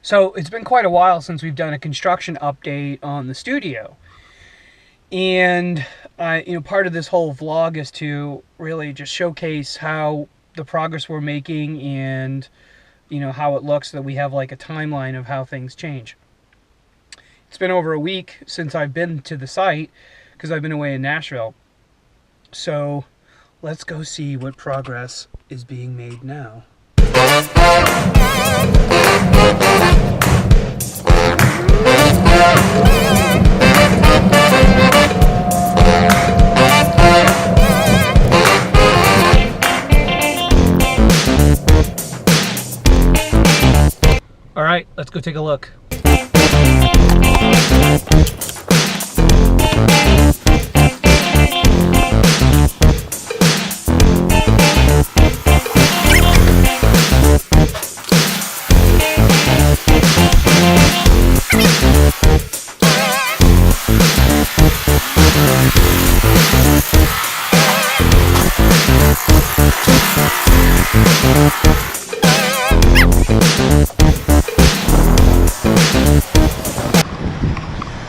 So it's been quite a while since we've done a construction update on the studio. And part of this whole vlog is to really just showcase how the progress we're making and how it looks, so that we have like a timeline of how things change. It's been over a week since I've been to the site because I've been away in Nashville. So let's go see what progress is being made now. All right, let's go take a look.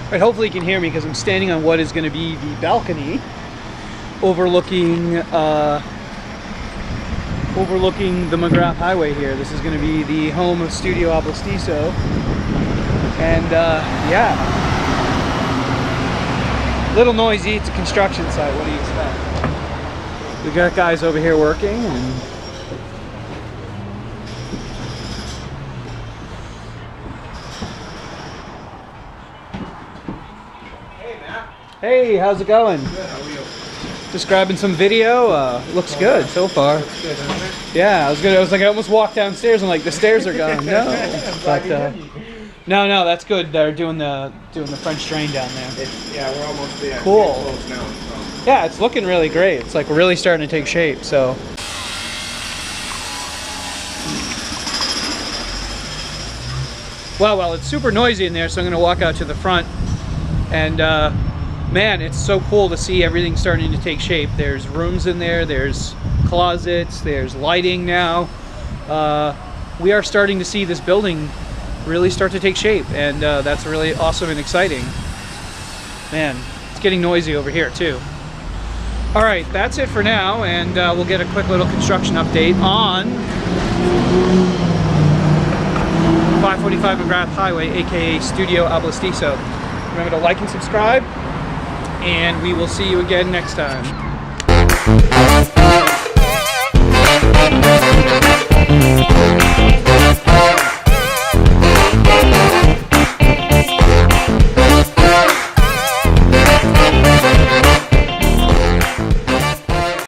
Right, hopefully you can hear me because I'm standing on what is going to be the balcony overlooking the McGrath Highway here. This is going to be the home of Studio Ablisteaso. And yeah, little noisy. It's a construction site. What do you expect? We got guys over here working, and hey, how's it going? Good, how are you? Just grabbing some video. Looks good so far. Looks good, doesn't it? Yeah, I was like, I almost walked downstairs and like the stairs are gone. No, but no, that's good. They're doing the French drain down there. Yeah, we're almost there. Cool. We're close now. So. Yeah, it's looking really great. It's like really starting to take shape. So. Well, it's super noisy in there, so I'm gonna walk out to the front and. Man, it's so cool to see everything starting to take shape. There's rooms in there, there's closets, there's lighting now. We are starting to see this building really start to take shape, and that's really awesome and exciting. Man, it's getting noisy over here too. All right, that's it for now, and we'll get a quick little construction update on 545 McGrath Highway, aka Studio Ablisteaso. Remember to like and subscribe, and we will see you again next time.